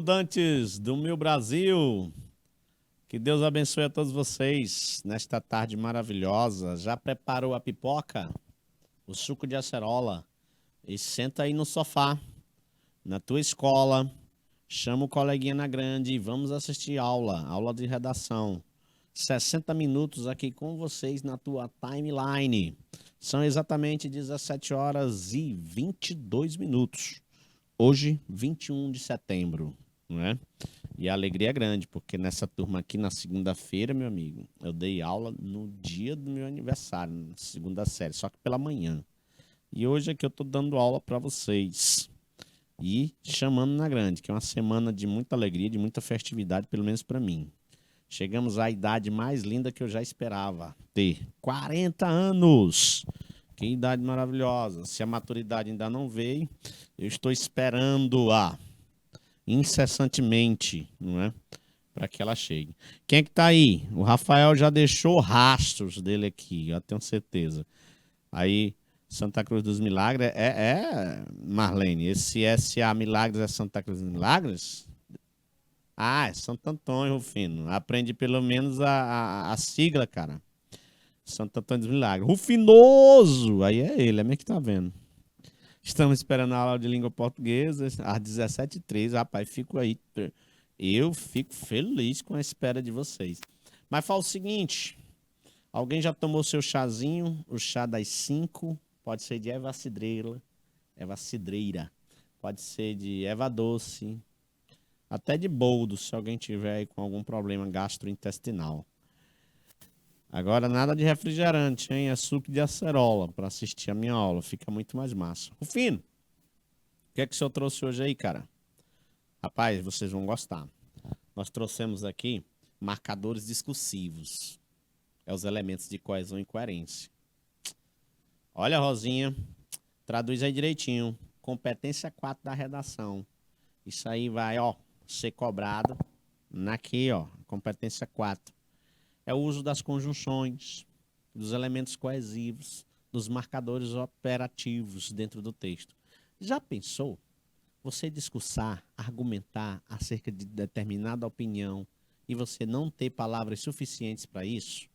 estudantes do meu Brasil. Que Deus abençoe a todos vocês nesta tarde maravilhosa. Já preparou a pipoca, o suco de acerola e senta aí no sofá, na tua escola. Chama o coleguinha na grande e vamos assistir aula de redação. 60 minutos aqui com vocês na tua timeline. São exatamente 17 horas e 22 minutos. Hoje, 21 de setembro, não é? E a alegria é grande, porque nessa turma aqui, na segunda-feira, meu amigo, eu dei aula no dia do meu aniversário, na segunda série, só que pela manhã. E hoje aqui eu tô dando aula para vocês. E chamando na grande, que é uma semana de muita alegria, de muita festividade, pelo menos para mim. Chegamos à idade mais linda que eu já esperava ter. 40 anos! Que idade maravilhosa. Se a maturidade ainda não veio, eu estou esperando-a incessantemente, não é? Para que ela chegue. Quem é que tá aí? O Rafael já deixou rastros dele aqui, eu tenho certeza. Aí, Santa Cruz dos Milagres, Marlene, esse SA Milagres é Santa Cruz dos Milagres? Ah, é Santo Antônio, Rufino. Aprende pelo menos a sigla, cara. Santo Antônio dos Milagres. Rufinoso! Aí é ele, é meio que tá vendo. Estamos esperando a aula de língua portuguesa às 17h03. Rapaz, fico aí. Eu fico feliz com a espera de vocês. Mas fala o seguinte: alguém já tomou seu chazinho? O chá das 5? Pode ser de erva cidreira. Pode ser de erva doce. Até de boldo, se alguém tiver aí com algum problema gastrointestinal. Agora, nada de refrigerante, hein? É suco de acerola para assistir a minha aula. Fica muito mais massa. Rufino, o que é que o senhor trouxe hoje aí, cara? Rapaz, vocês vão gostar. Nós trouxemos aqui marcadores discursivos. É os elementos de coesão e coerência. Olha, Rosinha, traduz aí direitinho. Competência 4 da redação. Isso aí vai, ó, ser cobrado aqui, ó. Competência 4. É o uso das conjunções, dos elementos coesivos, dos marcadores operativos dentro do texto. Já pensou você discursar, argumentar acerca de determinada opinião e você não ter palavras suficientes para isso?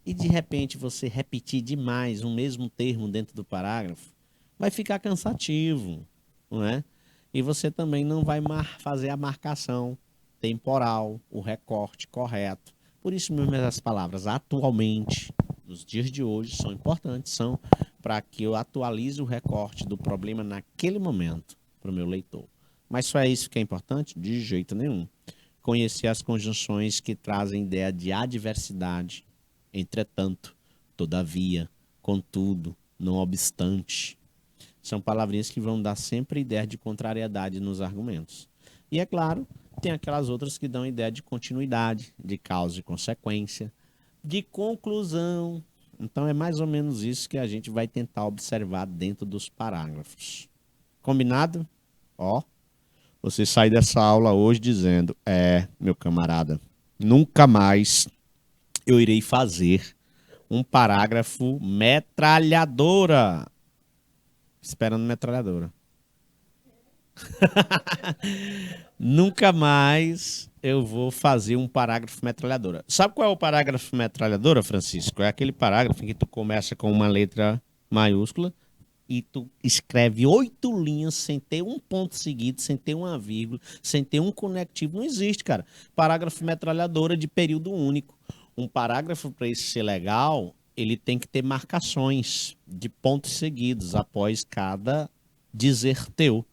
E de repente você repetir demais o mesmo termo dentro do parágrafo? Vai ficar cansativo, não é? E você também não vai fazer a marcação temporal, o recorte correto. Por isso mesmo as palavras atualmente, nos dias de hoje, são importantes, são para que eu atualize o recorte do problema naquele momento para o meu leitor. Mas só é isso que é importante? De jeito nenhum. Conhecer as conjunções que trazem ideia de adversidade, entretanto, todavia, contudo, não obstante. São palavrinhas que vão dar sempre ideia de contrariedade nos argumentos. E é claro, tem aquelas outras que dão ideia de continuidade, de causa e consequência, de conclusão. Então é mais ou menos isso que a gente vai tentar observar dentro dos parágrafos. Combinado? Ó, você sai dessa aula hoje dizendo: meu camarada, nunca mais eu irei fazer um parágrafo metralhadora. Esperando metralhadora. Nunca mais eu vou fazer um parágrafo metralhadora. Sabe qual é o parágrafo metralhadora, Francisco? É aquele parágrafo em que tu começa com uma letra maiúscula e tu escreve 8 linhas sem ter um ponto seguido, sem ter uma vírgula, sem ter um conectivo. Não existe, cara. Parágrafo metralhadora de período único. Um parágrafo, para isso ser legal, ele tem que ter marcações de pontos seguidos após cada dizer teu.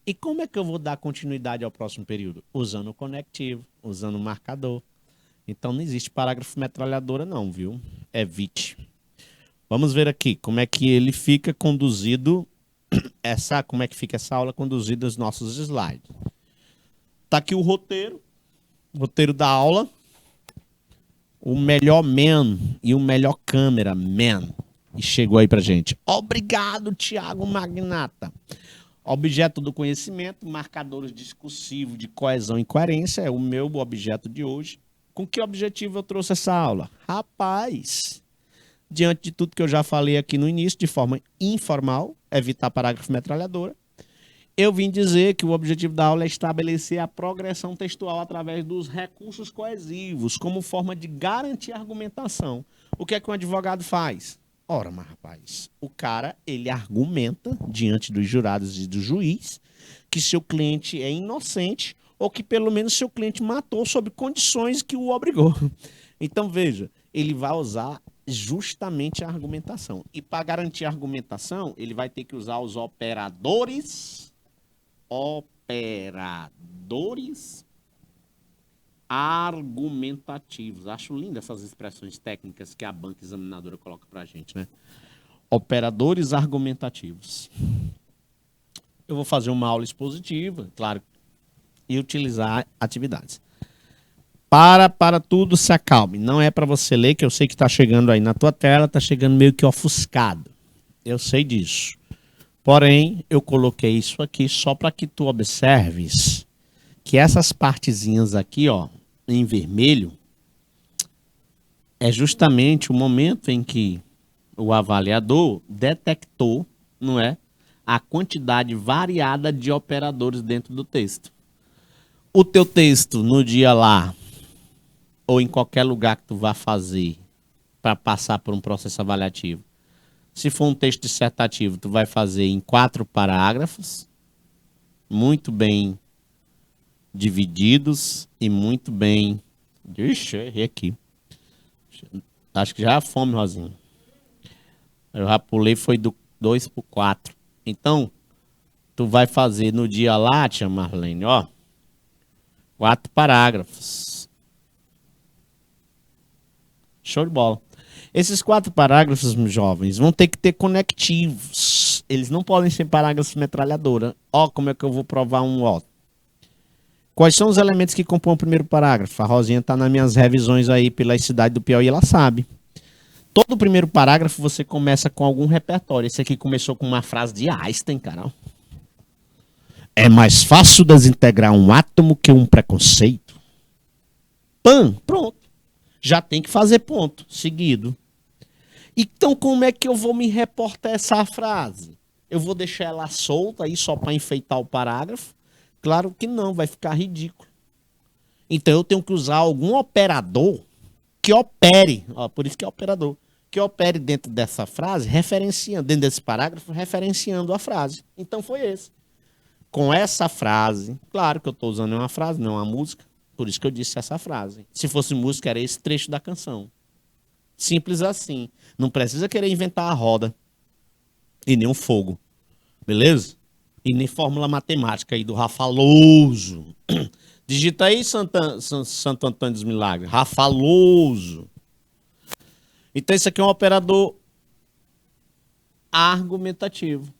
E como é que eu vou dar continuidade ao próximo período? Usando o conectivo, usando o marcador. Então não existe parágrafo metralhadora não, viu? Evite. Vamos ver aqui como é que ele fica conduzido, como é que fica essa aula conduzida nos nossos slides. Tá aqui o roteiro da aula. O melhor man e o melhor câmera man. E chegou aí pra gente. Obrigado, Tiago Magnata. Objeto do conhecimento, marcadores discursivos de coesão e coerência, é o meu objeto de hoje. Com que objetivo eu trouxe essa aula? Rapaz, diante de tudo que eu já falei aqui no início, de forma informal, evitar parágrafo metralhadora, Eu vim dizer que o objetivo da aula é estabelecer a progressão textual através dos recursos coesivos, como forma de garantir a argumentação. O que é que um advogado faz? Ora, mas rapaz, o cara, ele argumenta diante dos jurados e do juiz que seu cliente é inocente ou que pelo menos seu cliente matou sob condições que o obrigou. Então, veja, ele vai usar justamente a argumentação. E para garantir a argumentação, ele vai ter que usar os operadores argumentativos. Acho lindas essas expressões técnicas que a banca examinadora coloca para a gente, né? Operadores argumentativos. Eu vou fazer uma aula expositiva, claro, e utilizar atividades. Para tudo, se acalme. Não é para você ler, que eu sei que está chegando aí na tua tela, está chegando meio que ofuscado. Eu sei disso. Porém, eu coloquei isso aqui só para que tu observes que essas partezinhas aqui, ó, em vermelho, é justamente o momento em que o avaliador detectou, não é, a quantidade variada de operadores dentro do texto. O teu texto no dia lá, ou em qualquer lugar que tu vá fazer para passar por um processo avaliativo, se for um texto dissertativo, tu vai fazer em 4 parágrafos, muito bem divididos e muito bem... Ixi, errei aqui. Acho que já é fome, Rosinha. Eu já pulei, foi do 2 para o 4. Então, tu vai fazer no dia lá, tia Marlene, ó, 4 parágrafos. Show de bola. Esses 4 parágrafos, meus jovens, vão ter que ter conectivos. Eles não podem ser parágrafos metralhadora. Ó, como é que eu vou provar um ó? Quais são os elementos que compõem o primeiro parágrafo? A Rosinha tá nas minhas revisões aí pela cidade do Piauí, ela sabe. Todo o primeiro parágrafo você começa com algum repertório. Esse aqui começou com uma frase de Einstein, cara. É mais fácil desintegrar um átomo que um preconceito. Pã, pronto. Já tem que fazer ponto, seguido. Então, como é que eu vou me reportar essa frase? Eu vou deixar ela solta aí só para enfeitar o parágrafo? Claro que não, vai ficar ridículo. Então, eu tenho que usar algum operador que opere, ó, por isso que é operador, que opere dentro dessa frase, referenciando, dentro desse parágrafo, referenciando a frase. Então, foi esse. Com essa frase, claro que eu estou usando uma frase, não uma música, por isso que eu disse essa frase. Se fosse música, era esse trecho da canção. Simples assim. Não precisa querer inventar a roda e nem um fogo, beleza? E nem fórmula matemática aí do Rafaloso. Digita aí Santo Antônio dos Milagres. Rafaloso. Então, isso aqui é um operador argumentativo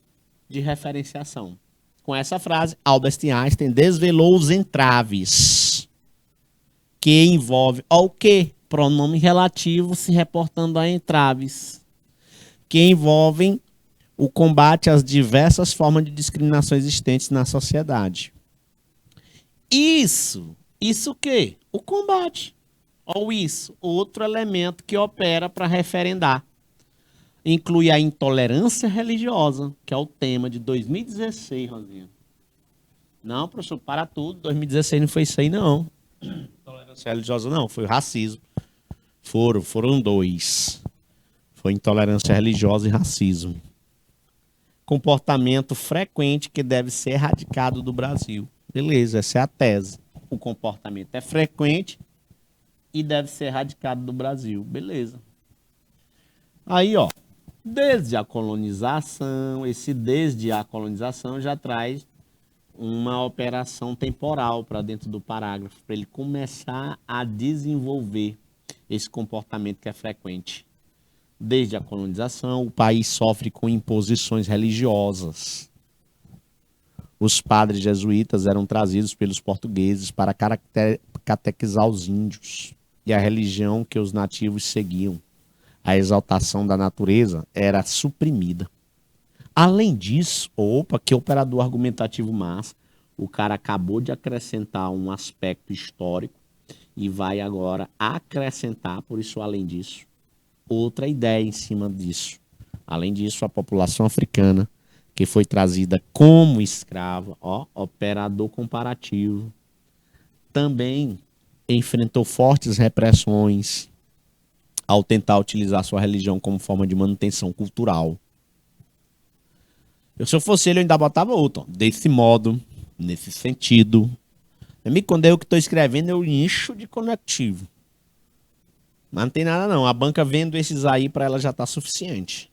de referenciação. Com essa frase, Albert Einstein desvelou os entraves que envolve o quê? Pronome relativo se reportando a entraves que envolvem o combate às diversas formas de discriminação existentes na sociedade. Isso o quê? O combate. Ou isso, outro elemento que opera para referendar. Inclui a intolerância religiosa, que é o tema de 2016, Rosinha. Não, professor, para tudo. 2016 não foi isso aí, não. Intolerância religiosa, não. Foi o racismo. Foram 2. Foi intolerância religiosa e racismo. Comportamento frequente que deve ser erradicado do Brasil. Beleza, essa é a tese. O comportamento é frequente e deve ser erradicado do Brasil. Beleza. Aí, ó, desde a colonização, desde a colonização já traz uma operação temporal para dentro do parágrafo, para ele começar a desenvolver esse comportamento que é frequente. Desde a colonização, o país sofre com imposições religiosas. Os padres jesuítas eram trazidos pelos portugueses para catequizar os índios e a religião que os nativos seguiam. A exaltação da natureza era suprimida. Além disso, que operador argumentativo massa, o cara acabou de acrescentar um aspecto histórico e vai agora acrescentar, por isso, além disso, outra ideia em cima disso. Além disso, a população africana, que foi trazida como escrava, ó, operador comparativo. Também enfrentou fortes repressões ao tentar utilizar sua religião como forma de manutenção cultural. Se eu fosse ele, eu ainda botava outro. Ó. Desse modo, nesse sentido. Quando eu que estou escrevendo, eu encho de conectivo. Mas não tem nada não. A banca vendo esses aí, para ela já está suficiente.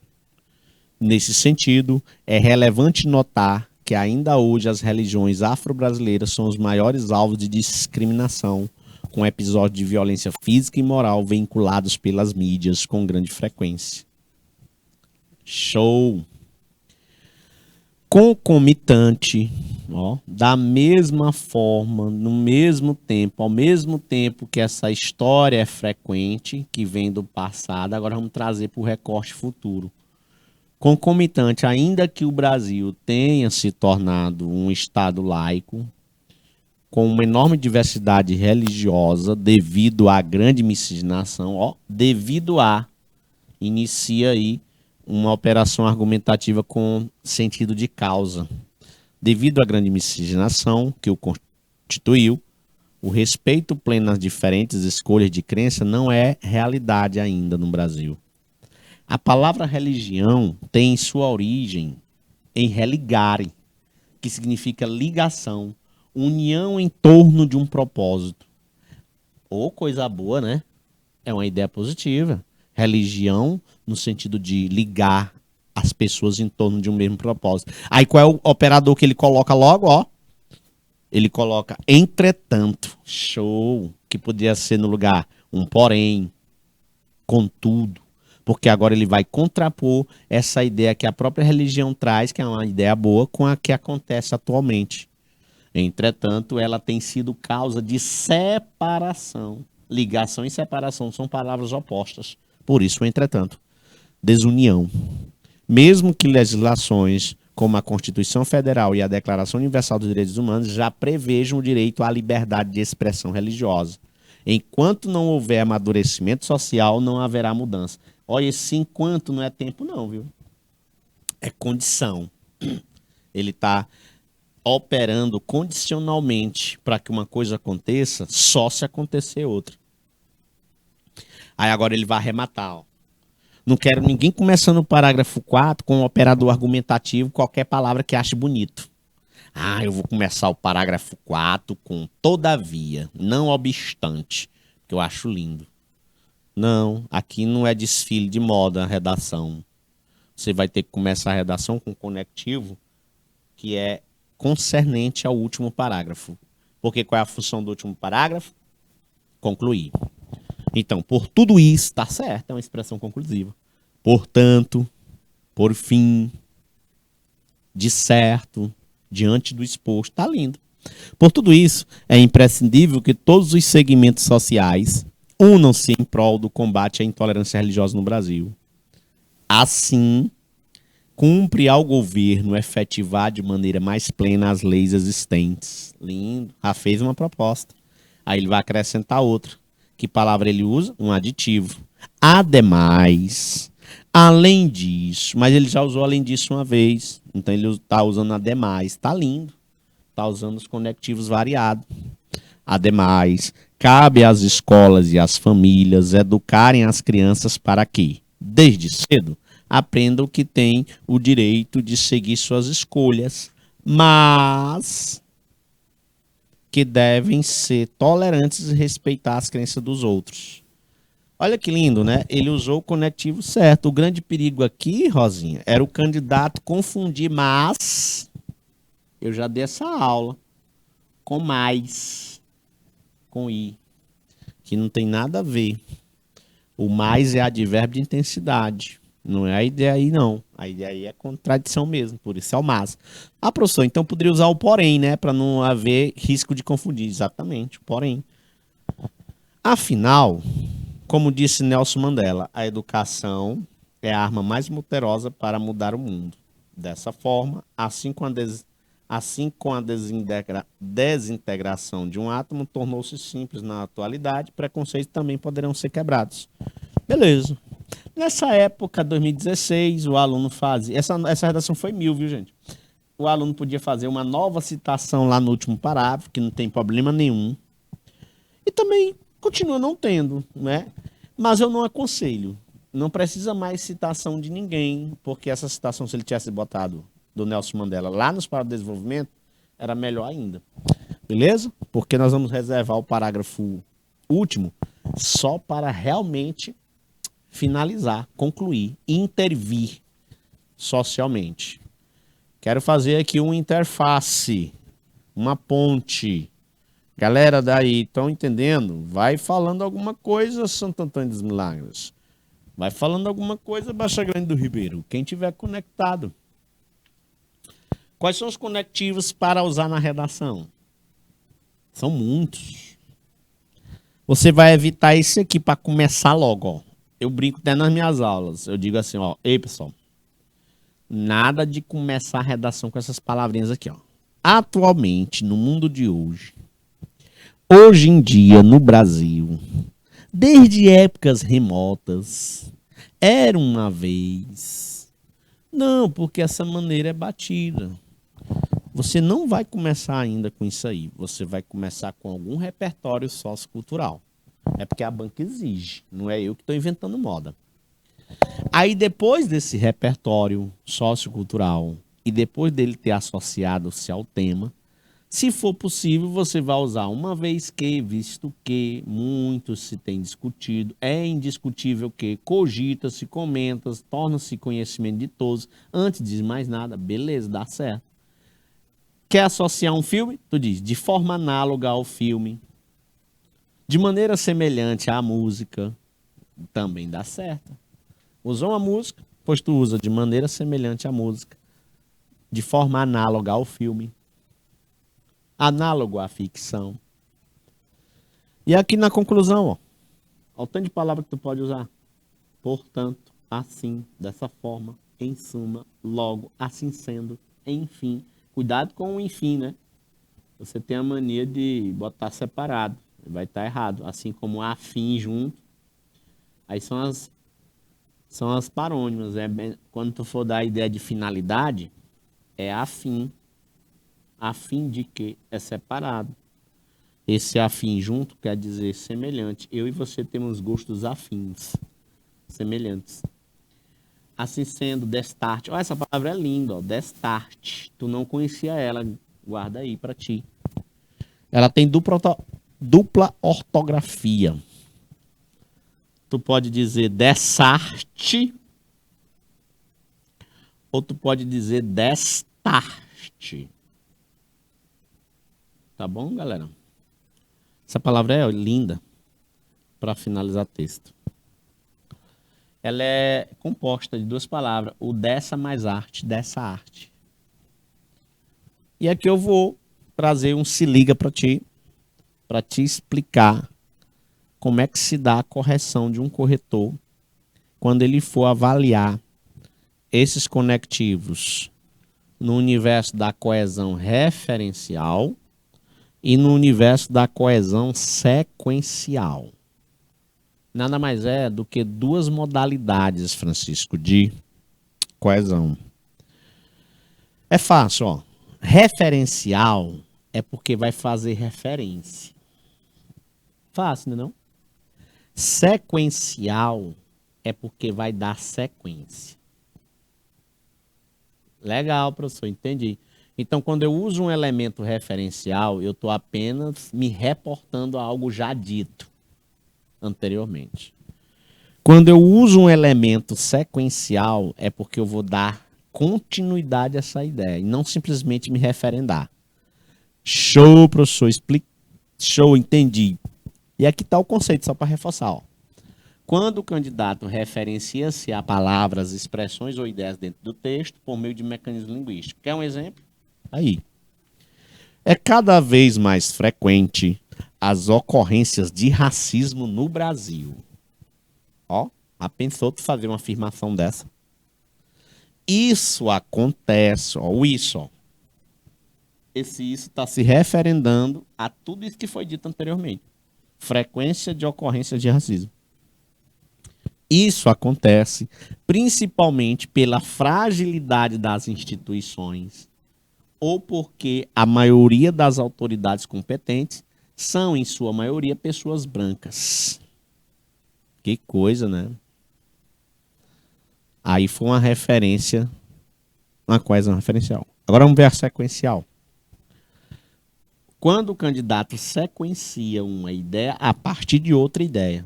Nesse sentido, é relevante notar que ainda hoje as religiões afro-brasileiras são os maiores alvos de discriminação, com episódios de violência física e moral vinculados pelas mídias com grande frequência. Show! Concomitante, ó, da mesma forma, no mesmo tempo, ao mesmo tempo que essa história é frequente, que vem do passado, agora vamos trazer para o recorte futuro. Concomitante, ainda que o Brasil tenha se tornado um Estado laico, com uma enorme diversidade religiosa, devido à grande miscigenação, ó, inicia aí uma operação argumentativa com sentido de causa. Devido à grande miscigenação que o constituiu, o respeito pleno às diferentes escolhas de crença não é realidade ainda no Brasil. A palavra religião tem sua origem em religare, que significa ligação, união em torno de um propósito. Ou coisa boa, né? É uma ideia positiva. Religião no sentido de ligar as pessoas em torno de um mesmo propósito. Aí qual é o operador que ele coloca logo, ó? Ele coloca entretanto. Show! Que podia ser no lugar um porém, contudo. Porque agora ele vai contrapor essa ideia que a própria religião traz, que é uma ideia boa, com a que acontece atualmente. Entretanto, ela tem sido causa de separação. Ligação e separação são palavras opostas. Por isso, entretanto, desunião. Mesmo que legislações como a Constituição Federal e a Declaração Universal dos Direitos Humanos já prevejam o direito à liberdade de expressão religiosa. Enquanto não houver amadurecimento social, não haverá mudança. Olha, esse enquanto não é tempo não, viu? É condição. Ele está operando condicionalmente para que uma coisa aconteça, só se acontecer outra. Aí agora ele vai arrematar, ó. Não quero ninguém começando o parágrafo 4 com um operador argumentativo, qualquer palavra que ache bonito. Ah, eu vou começar o parágrafo 4 com todavia, não obstante, que eu acho lindo. Não, aqui não é desfile de moda a redação. Você vai ter que começar a redação com conectivo, que é concernente ao último parágrafo. Porque qual é a função do último parágrafo? Concluir. Então, por tudo isso, está certo, é uma expressão conclusiva. Portanto, por fim, de certo, diante do exposto, está lindo. Por tudo isso, é imprescindível que todos os segmentos sociais unam-se em prol do combate à intolerância religiosa no Brasil. Assim, cumpre ao governo efetivar de maneira mais plena as leis existentes. Lindo. Já fez uma proposta. Aí ele vai acrescentar outra. Que palavra ele usa? Um aditivo. Ademais, além disso, mas ele já usou além disso uma vez. Então ele está usando ademais. Está lindo. Está usando os conectivos variados. Ademais, cabe às escolas e às famílias educarem as crianças para que, desde cedo, aprendam que têm o direito de seguir suas escolhas, mas que devem ser tolerantes e respeitar as crenças dos outros. Olha que lindo, né? Ele usou o conectivo certo. O grande perigo aqui, Rosinha, era o candidato confundir mas, eu já dei essa aula, com mais, com i, que não tem nada a ver. O mais é advérbio de intensidade. Não é a ideia aí, não. A ideia aí é contradição mesmo, por isso é o mas. Ah, professor, então poderia usar o porém, né? Para não haver risco de confundir. Exatamente, porém. Afinal, como disse Nelson Mandela, a educação é a arma mais poderosa para mudar o mundo. Dessa forma, assim com a desintegração de um átomo, tornou-se simples na atualidade, preconceitos também poderão ser quebrados. Beleza. Nessa época, 2016, o aluno fazia. Essa redação foi 1000, viu, gente? O aluno podia fazer uma nova citação lá no último parágrafo, que não tem problema nenhum. E também continua não tendo, né? Mas eu não aconselho. Não precisa mais citação de ninguém, porque essa citação, se ele tivesse botado do Nelson Mandela lá nos parágrafos de desenvolvimento, era melhor ainda. Beleza? Porque nós vamos reservar o parágrafo último só para realmente finalizar, concluir, intervir socialmente. Quero fazer aqui uma interface, uma ponte. Galera daí, estão entendendo? Vai falando alguma coisa, Santo Antônio dos Milagres. Vai falando alguma coisa, Baixa Grande do Ribeiro. Quem tiver conectado. Quais são os conectivos para usar na redação? São muitos. Você vai evitar esse aqui para começar logo, ó. Eu brinco até nas minhas aulas. Eu digo assim, ó, ei, pessoal, nada de começar a redação com essas palavrinhas aqui, ó. Atualmente, no mundo de hoje, hoje em dia, no Brasil, desde épocas remotas, era uma vez. Não, porque essa maneira é batida. Você não vai começar ainda com isso aí. Você vai começar com algum repertório sociocultural. É porque a banca exige, não é eu que estou inventando moda. Aí depois desse repertório sociocultural e depois dele ter associado-se ao tema, se for possível, você vai usar uma vez que, visto que, muito se tem discutido, é indiscutível que, cogita-se, comenta-se, torna-se conhecimento de todos, antes de mais nada, beleza, dá certo. Quer associar um filme? Tu diz, de forma análoga ao filme, de maneira semelhante à música, também dá certo. Usou uma música, pois tu usa de maneira semelhante à música, de forma análoga ao filme, análogo à ficção. E aqui na conclusão, ó, o tanto de palavra que tu pode usar. Portanto, assim, dessa forma, em suma, logo, assim sendo, enfim. Cuidado com o enfim, né? Você tem a mania de botar separado. Vai estar errado. Assim como afim junto. Aí são as parônimas. Quando tu for dar a ideia de finalidade, é afim. Afim de que é separado. Esse afim junto quer dizer semelhante. Eu e você temos gostos afins. Semelhantes. Assim sendo, destarte. Olha, essa palavra é linda, ó. Destarte. Tu não conhecia ela. Guarda aí pra ti. Ela tem dupla ortografia. Tu pode dizer dessarte. Ou tu pode dizer destarte. Tá bom, galera? Essa palavra é linda para finalizar texto. Ela é composta de duas palavras, o dessa mais arte, dessa arte. E aqui eu vou trazer um se liga para te explicar como é que se dá a correção de um corretor quando ele for avaliar esses conectivos no universo da coesão referencial e no universo da coesão sequencial. Nada mais é do que duas modalidades, Francisco, de coesão. É fácil, ó. Referencial é porque vai fazer referência. Fácil, não é não? Sequencial é porque vai dar sequência. Legal, professor, entendi. Então, quando eu uso um elemento referencial, eu estou apenas me reportando a algo já dito anteriormente. Quando eu uso um elemento sequencial, é porque eu vou dar continuidade a essa ideia e não simplesmente me referendar. Show, professor, show, entendi. E aqui está o conceito, só para reforçar. Ó. Quando o candidato referencia-se a palavras, expressões ou ideias dentro do texto por meio de mecanismo linguístico. Quer um exemplo? Aí. É cada vez mais frequente as ocorrências de racismo no Brasil. Ó, já pensou tu fazer uma afirmação dessa? Isso acontece, ó, o isso, ó. Esse isso está se referendando a tudo isso que foi dito anteriormente. Frequência de ocorrência de racismo. Isso acontece principalmente pela fragilidade das instituições ou porque a maioria das autoridades competentes são, em sua maioria, pessoas brancas. Que coisa, né? Aí foi uma referência, uma coisa, uma referencial. Agora vamos ver a sequencial. Quando o candidato sequencia uma ideia a partir de outra ideia,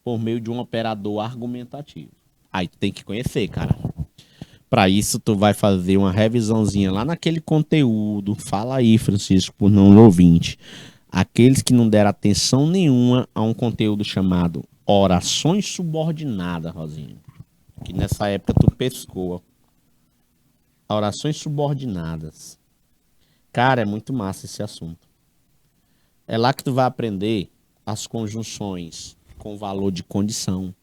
por meio de um operador argumentativo. Aí tu tem que conhecer, cara. Para isso, tu vai fazer uma revisãozinha lá naquele conteúdo. Fala aí, Francisco, por não ouvinte. Aqueles que não deram atenção nenhuma a um conteúdo chamado Orações Subordinadas, Rosinha. Que nessa época tu pescou. Orações subordinadas. Cara, é muito massa esse assunto. É lá que tu vai aprender as conjunções com valor de condição.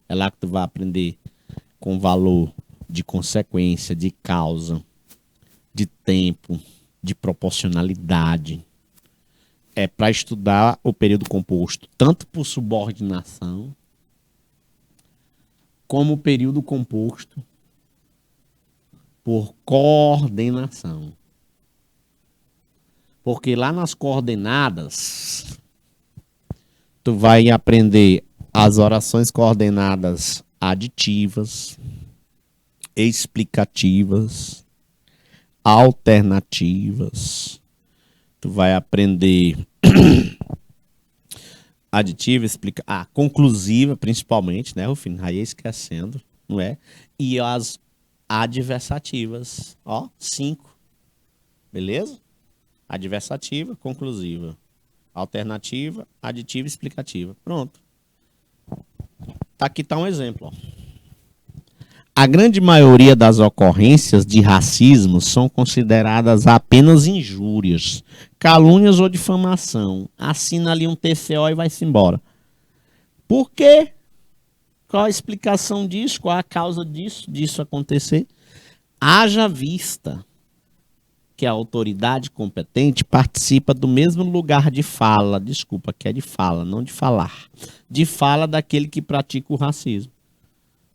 É lá que tu vai aprender com valor de consequência, de causa, de tempo, de proporcionalidade. É para estudar o período composto tanto por subordinação como o período composto por coordenação. Porque lá nas coordenadas, tu vai aprender as orações coordenadas aditivas, explicativas, alternativas. Tu vai aprender aditiva, conclusiva, principalmente, né, Rufino? Aí esquecendo, não é? E as adversativas, ó, 5. Beleza? Adversativa, conclusiva. Alternativa, aditiva, explicativa. Pronto. Aqui tá um exemplo, ó. A grande maioria das ocorrências de racismo são consideradas apenas injúrias, calúnias ou difamação. Assina ali um TCO e vai-se embora. Por quê? Qual a explicação disso? Qual a causa disso acontecer? Haja vista que a autoridade competente participa do mesmo lugar de fala, desculpa, que é de fala, não de falar, de fala daquele que pratica o racismo.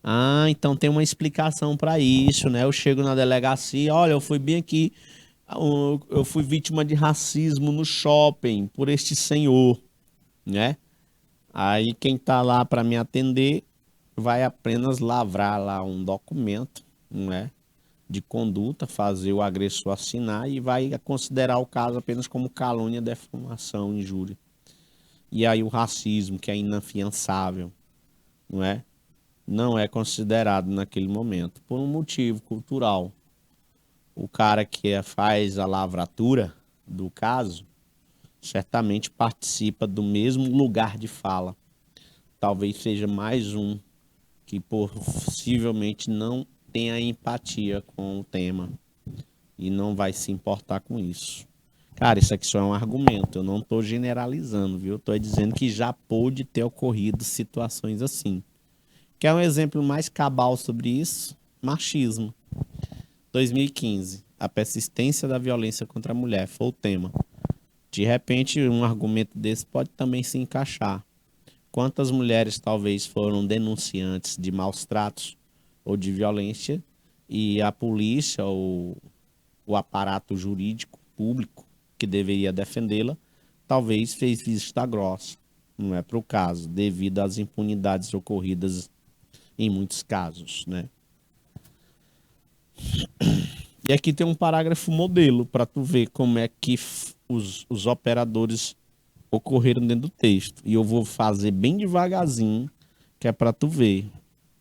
Ah, então tem uma explicação para isso, né? Eu chego na delegacia, olha, eu fui bem aqui, eu fui vítima de racismo no shopping por este senhor, né? Aí quem tá lá para me atender vai apenas lavrar lá um documento, não é? De conduta, fazer o agressor assinar e vai considerar o caso apenas como calúnia, defamação, injúria. E aí o racismo, que é inafiançável, não é? Não é considerado naquele momento, por um motivo cultural. O cara que faz a lavratura do caso, certamente participa do mesmo lugar de fala. Talvez seja mais um que possivelmente não tenha empatia com o tema e não vai se importar com isso. Cara, isso aqui só é um argumento, eu não estou generalizando, viu? Estou dizendo que já pôde ter ocorrido situações assim. Quer um exemplo mais cabal sobre isso? Machismo. 2015. A persistência da violência contra a mulher foi o tema. De repente, um argumento desse pode também se encaixar. Quantas mulheres talvez foram denunciantes de maus tratos ou de violência e a polícia ou o aparato jurídico público que deveria defendê-la talvez fez vista grossa. Não é para o caso, devido às impunidades ocorridas em muitos casos, né? E aqui tem um parágrafo modelo para tu ver como é que os operadores ocorreram dentro do texto. E eu vou fazer bem devagarzinho, que é para tu ver,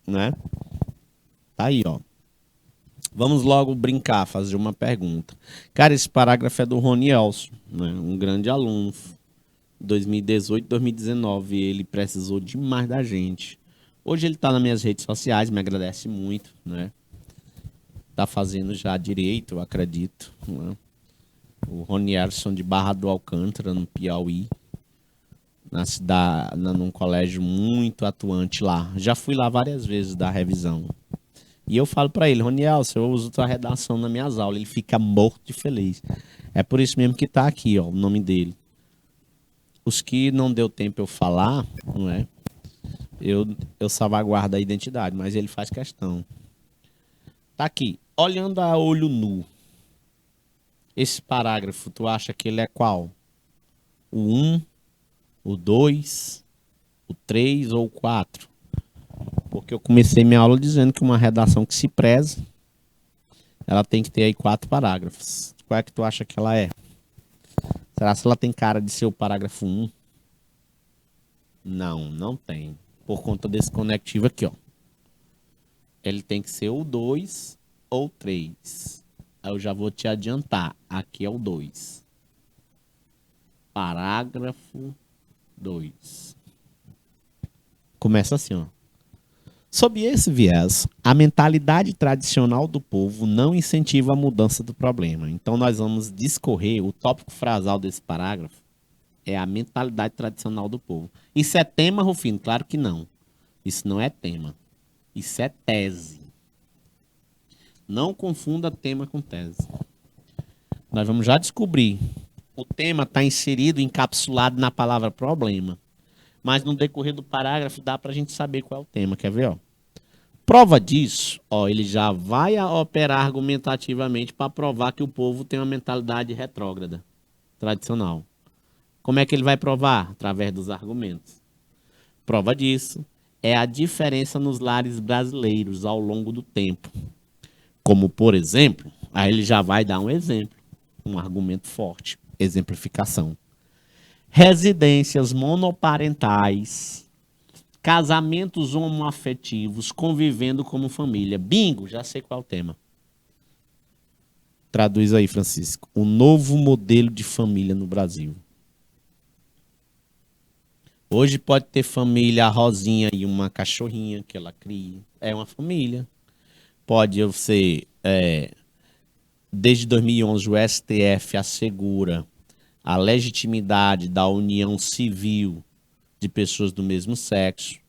né? Tá aí, ó. Vamos logo brincar, fazer uma pergunta. Cara, esse parágrafo é do Rony Elson, né? Um grande aluno, 2018, 2019. Ele precisou demais da gente. Hoje ele tá nas minhas redes sociais, me agradece muito, né? Tá fazendo já direito, eu acredito, né? O Rony Elson de Barra do Alcântara, no Piauí, num colégio muito atuante lá. Já fui lá várias vezes dar revisão. E eu falo para ele, Roniel, eu uso tua redação nas minhas aulas. Ele fica morto de feliz. É por isso mesmo que tá aqui, ó, o nome dele. Os que não deu tempo eu falar, não é? Eu salvaguardo a identidade, mas ele faz questão. Tá aqui. Olhando a olho nu, esse parágrafo, tu acha que ele é qual? O um, o 2, o 3 ou o 4? Porque eu comecei minha aula dizendo que uma redação que se preza, ela tem que ter aí 4 parágrafos. Qual é que tu acha que ela é? Será que ela tem cara de ser o parágrafo 1? Não, não tem. Por conta desse conectivo aqui, ó. Ele tem que ser o 2 ou 3. Aí eu já vou te adiantar. Aqui é o 2. Parágrafo 2. Começa assim, ó. Sob esse viés, a mentalidade tradicional do povo não incentiva a mudança do problema. Então nós vamos discorrer, o tópico frasal desse parágrafo é a mentalidade tradicional do povo. Isso é tema, Rufino? Claro que não. Isso não é tema. Isso é tese. Não confunda tema com tese. Nós vamos já descobrir. O tema está inserido, encapsulado na palavra problema. Mas no decorrer do parágrafo dá para a gente saber qual é o tema. Quer ver? Ó? Prova disso, ó, ele já vai operar argumentativamente para provar que o povo tem uma mentalidade retrógrada, tradicional. Como é que ele vai provar? Através dos argumentos. Prova disso é a diferença nos lares brasileiros ao longo do tempo. Como, por exemplo, aí ele já vai dar um exemplo, um argumento forte, exemplificação. Residências monoparentais, casamentos homoafetivos, convivendo como família. Bingo, já sei qual é o tema. Traduz aí, Francisco. O novo modelo de família no Brasil. Hoje pode ter família, a Rosinha e uma cachorrinha que ela cria. É uma família. Pode ser, desde 2011, o STF assegura a legitimidade da união civil de pessoas do mesmo sexo,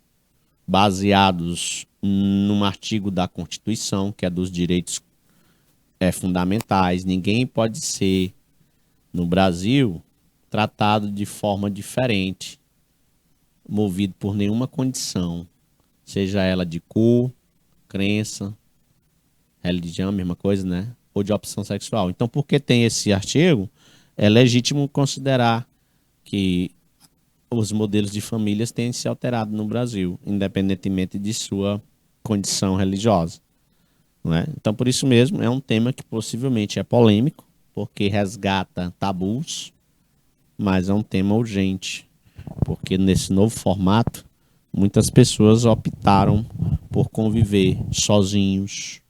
baseados num artigo da Constituição, que é dos direitos fundamentais. Ninguém pode ser, no Brasil, tratado de forma diferente, movido por nenhuma condição, seja ela de cor, crença, religião, mesma coisa, né? Ou de opção sexual. Então, porque tem esse artigo, é legítimo considerar que os modelos de famílias têm se alterado no Brasil, independentemente de sua condição religiosa. Não é? Então, por isso mesmo, é um tema que possivelmente é polêmico, porque resgata tabus, mas é um tema urgente, porque nesse novo formato, muitas pessoas optaram por conviver sozinhos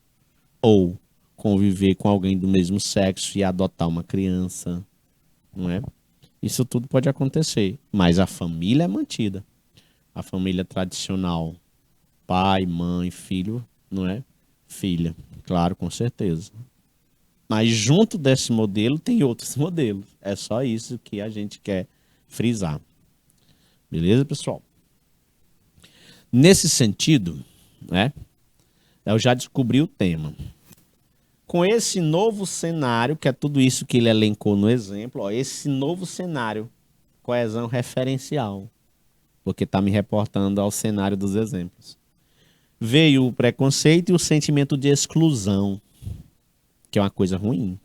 ou conviver com alguém do mesmo sexo e adotar uma criança, não é? Isso tudo pode acontecer, mas a família é mantida. A família tradicional, pai, mãe, filho, não é? Filha, claro, com certeza. Mas junto desse modelo tem outros modelos. É só isso que a gente quer frisar. Beleza, pessoal? Nesse sentido, né, eu já descobri o tema. Com esse novo cenário, que é tudo isso que ele elencou no exemplo, ó, esse novo cenário, coesão referencial, porque está me reportando ao cenário dos exemplos. Veio o preconceito e o sentimento de exclusão, que é uma coisa ruim.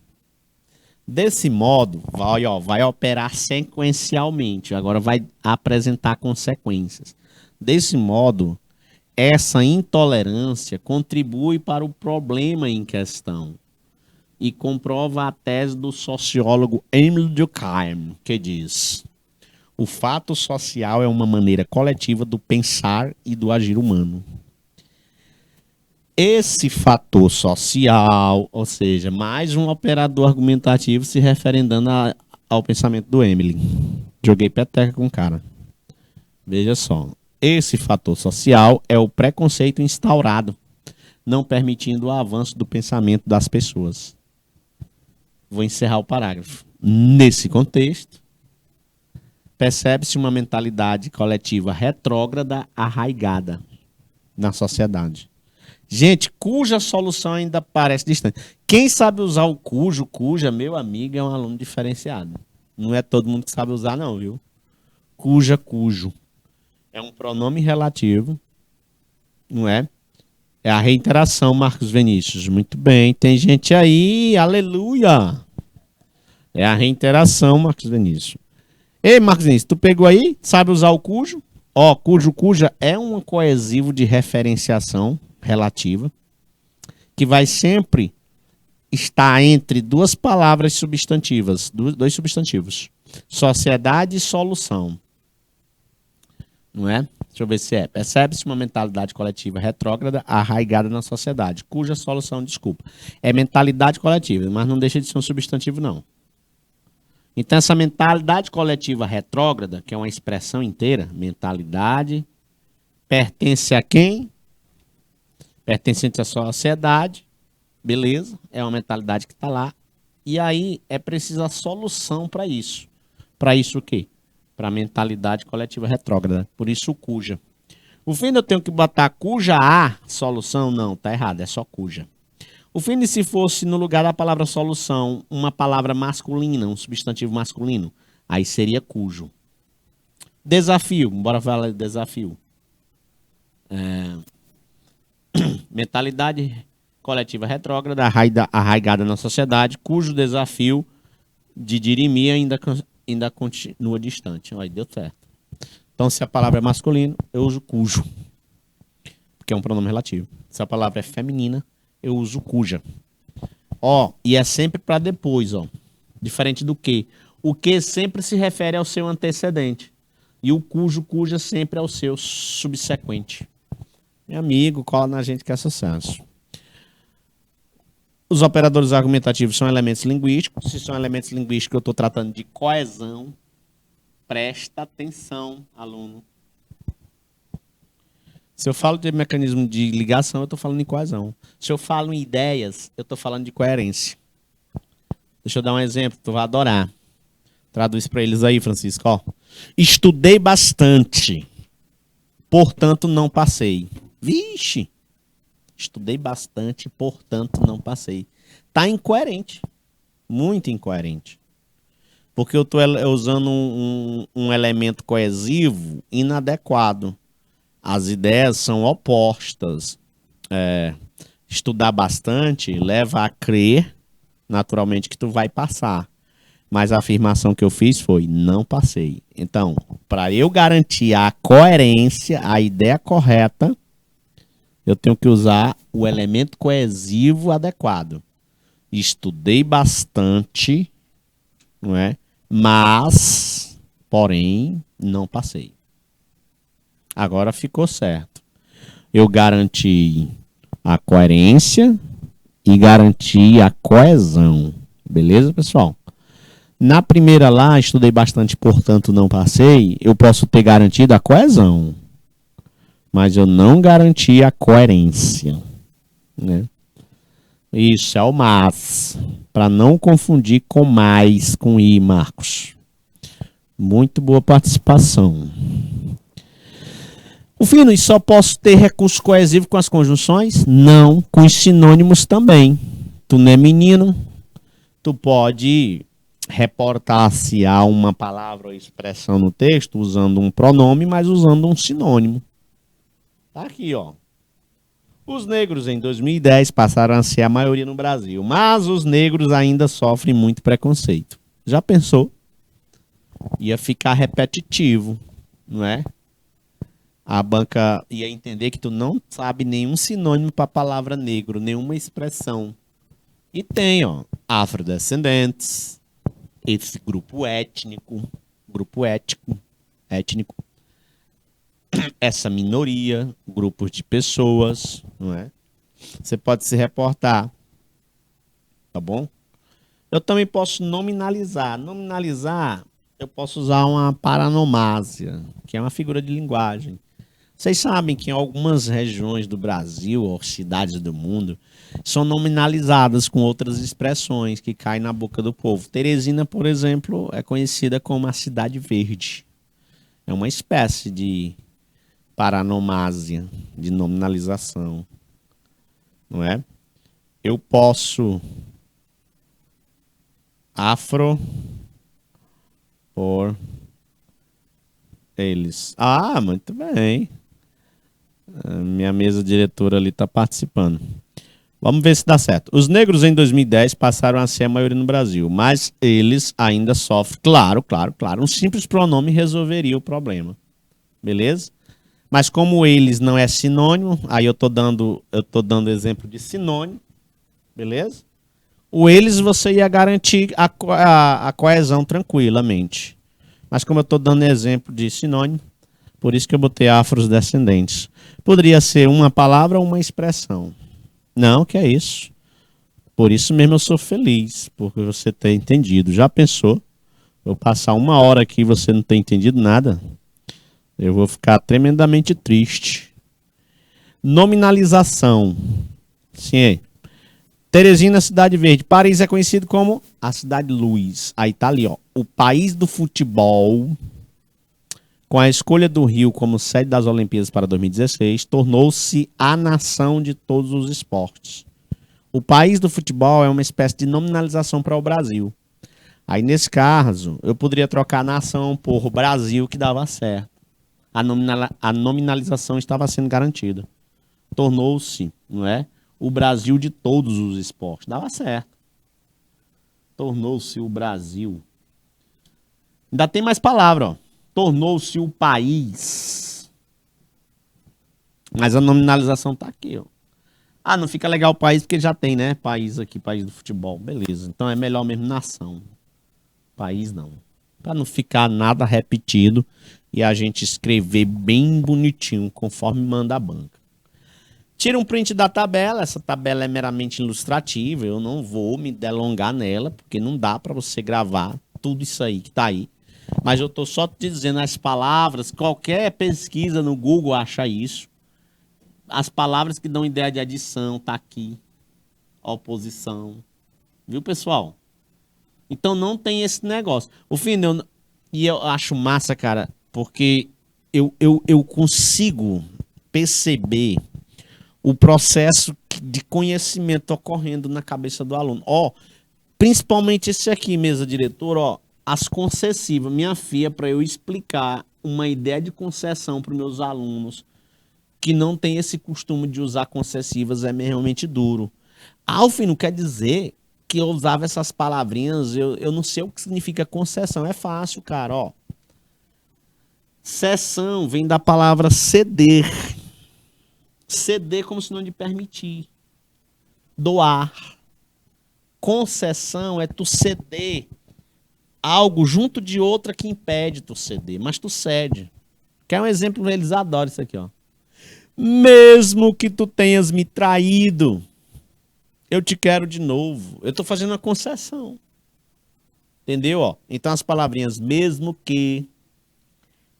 Desse modo, vai operar sequencialmente, agora vai apresentar consequências. Desse modo, essa intolerância contribui para o problema em questão e comprova a tese do sociólogo Emile Durkheim, que diz: o fato social é uma maneira coletiva do pensar e do agir humano. Esse fator social, ou seja, mais um operador argumentativo se referendando ao pensamento do Emile. Joguei peteca com o cara. Veja só. Esse fator social é o preconceito instaurado, não permitindo o avanço do pensamento das pessoas. Vou encerrar o parágrafo. Nesse contexto, percebe-se uma mentalidade coletiva retrógrada arraigada na sociedade. Gente, cuja solução ainda parece distante. Quem sabe usar o cuja, meu amigo, é um aluno diferenciado. Não é todo mundo que sabe usar, não, viu? Cujo. É um pronome relativo, não é? É a reiteração, Marcos Vinícius. Muito bem. Tem gente aí, aleluia. É a reiteração, Marcos Vinícius. Ei, Marcos Vinícius, tu pegou aí? Sabe usar o cujo? Ó, cujo, cuja é um coesivo de referenciação relativa que vai sempre estar entre duas palavras substantivas, dois substantivos. Sociedade e solução. Não é? Deixa eu ver se é. Percebe-se uma mentalidade coletiva retrógrada arraigada na sociedade, cuja solução, desculpa, é mentalidade coletiva, mas não deixa de ser um substantivo, não. Então, essa mentalidade coletiva retrógrada, que é uma expressão inteira, mentalidade, pertence a quem? Pertencente à sociedade, beleza, é uma mentalidade que está lá. E aí é preciso a solução para isso. Para isso o quê? Para a mentalidade coletiva retrógrada. Por isso o cuja. O fim eu tenho que botar cuja a solução? Não, tá errado, é só cuja. O fim se fosse no lugar da palavra solução uma palavra masculina, um substantivo masculino, aí seria cujo. Desafio, bora falar de desafio. Mentalidade coletiva retrógrada, arraigada na sociedade, cujo desafio de dirimir ainda continua distante. Olha, deu certo. Então, se a palavra é masculino, eu uso cujo, porque é um pronome relativo. Se a palavra é feminina, eu uso cuja. Ó, e é sempre para depois, ó. Diferente do que. O que sempre se refere ao seu antecedente. E o cujo, cuja sempre ao seu subsequente. Meu amigo, cola na gente que é sucesso. Os operadores argumentativos são elementos linguísticos. Se são elementos linguísticos, eu estou tratando de coesão. Presta atenção, aluno. Se eu falo de mecanismo de ligação, eu estou falando de coesão. Se eu falo em ideias, eu estou falando de coerência. Deixa eu dar um exemplo, tu vai adorar. Traduz para eles aí, Francisco. Ó. Estudei bastante, portanto não passei. Vixe! Estudei bastante, portanto não passei. Tá incoerente. Muito incoerente. Porque eu estou usando um elemento coesivo inadequado. As ideias são opostas. Estudar bastante leva a crer, naturalmente, que tu vai passar. Mas a afirmação que eu fiz foi, não passei. Então, para eu garantir a coerência, a ideia correta, eu tenho que usar o elemento coesivo adequado. Estudei bastante, não é? Mas, porém, não passei. Agora ficou certo. Eu garanti a coerência e garanti a coesão. Beleza, pessoal? Na primeira lá, estudei bastante, portanto não passei, eu posso ter garantido a coesão. Mas eu não garanti a coerência. Né? Isso, é o mas. Para não confundir com mais, com i, Marcos. Muito boa participação. O fino, só posso ter recurso coesivo com as conjunções? Não, com os sinônimos também. Tu não é menino, tu pode reportar-se a uma palavra ou expressão no texto usando um pronome, mas usando um sinônimo. Tá aqui, ó. Os negros em 2010 passaram a ser a maioria no Brasil, mas os negros ainda sofrem muito preconceito. Já pensou? Ia ficar repetitivo, não é? A banca ia entender que tu não sabe nenhum sinônimo para a palavra negro, nenhuma expressão. E tem, ó, afrodescendentes, esse grupo étnico, étnico, essa minoria, grupos de pessoas, não é? Você pode se reportar, tá bom? Eu também posso nominalizar. Nominalizar, eu posso usar uma paranomásia, que é uma figura de linguagem. Vocês sabem que em algumas regiões do Brasil, ou cidades do mundo, são nominalizadas com outras expressões que caem na boca do povo. Teresina, por exemplo, é conhecida como a Cidade Verde. É uma espécie de paranomásia, de nominalização. Não é? Eu posso afro por Eles. Ah, muito bem. Minha mesa diretora ali está participando. Vamos ver se dá certo. Os negros em 2010 passaram a ser a maioria no Brasil, mas eles ainda sofrem. Claro, claro, claro. Um simples pronome resolveria o problema. Beleza? Mas como eles não é sinônimo, aí eu tô dando exemplo de sinônimo, beleza? O eles você ia garantir a coesão tranquilamente. Mas como eu estou dando exemplo de sinônimo, por isso que eu botei afrodescendentes. Poderia ser uma palavra ou uma expressão. Não, que é isso. Por isso mesmo eu sou feliz, porque você tem entendido. Já pensou? Eu passar uma hora aqui e você não ter entendido nada? Eu vou ficar tremendamente triste. Nominalização. Sim. Teresina, Cidade Verde. Paris é conhecido como a Cidade Luz. Aí tá ali, ó. O país do futebol, com a escolha do Rio como sede das Olimpíadas para 2016, tornou-se a nação de todos os esportes. O país do futebol é uma espécie de nominalização para o Brasil. Aí, nesse caso, eu poderia trocar a nação por Brasil, que dava certo. A nominalização estava sendo garantida. Tornou-se, não é? O Brasil de todos os esportes. Dava certo. Tornou-se o Brasil. Ainda tem mais palavra, ó. Tornou-se o país. Mas a nominalização tá aqui, ó. Ah, não fica legal o país porque já tem, né? País aqui, país do futebol. Beleza. Então é melhor mesmo nação. País não. Para não ficar nada repetido e a gente escrever bem bonitinho, conforme manda a banca. Tira um print da tabela. Essa tabela é meramente ilustrativa. Eu não vou me delongar nela, porque não dá para você gravar tudo isso aí que tá aí. Mas eu tô só te dizendo as palavras. Qualquer pesquisa no Google acha isso. As palavras que dão ideia de adição tá aqui. Oposição. Viu, pessoal? Então não tem esse negócio. O fim, e eu acho massa, cara, porque eu consigo perceber o processo de conhecimento ocorrendo na cabeça do aluno. Ó, principalmente esse aqui, mesa diretora, ó, as concessivas. Minha filha, para eu explicar uma ideia de concessão para os meus alunos que não tem esse costume de usar concessivas é realmente duro. Alfim não quer dizer que eu usava essas palavrinhas, eu não sei o que significa concessão. É fácil, cara, ó. Cessão vem da palavra ceder. Ceder como sinônimo de permitir. Doar. Concessão é tu ceder algo junto de outra que impede tu ceder, mas tu cede. Quer um exemplo? Eles adoram isso aqui, ó. Mesmo que tu tenhas me traído, eu te quero de novo. Eu tô fazendo uma concessão. Entendeu? Ó? Então as palavrinhas mesmo que,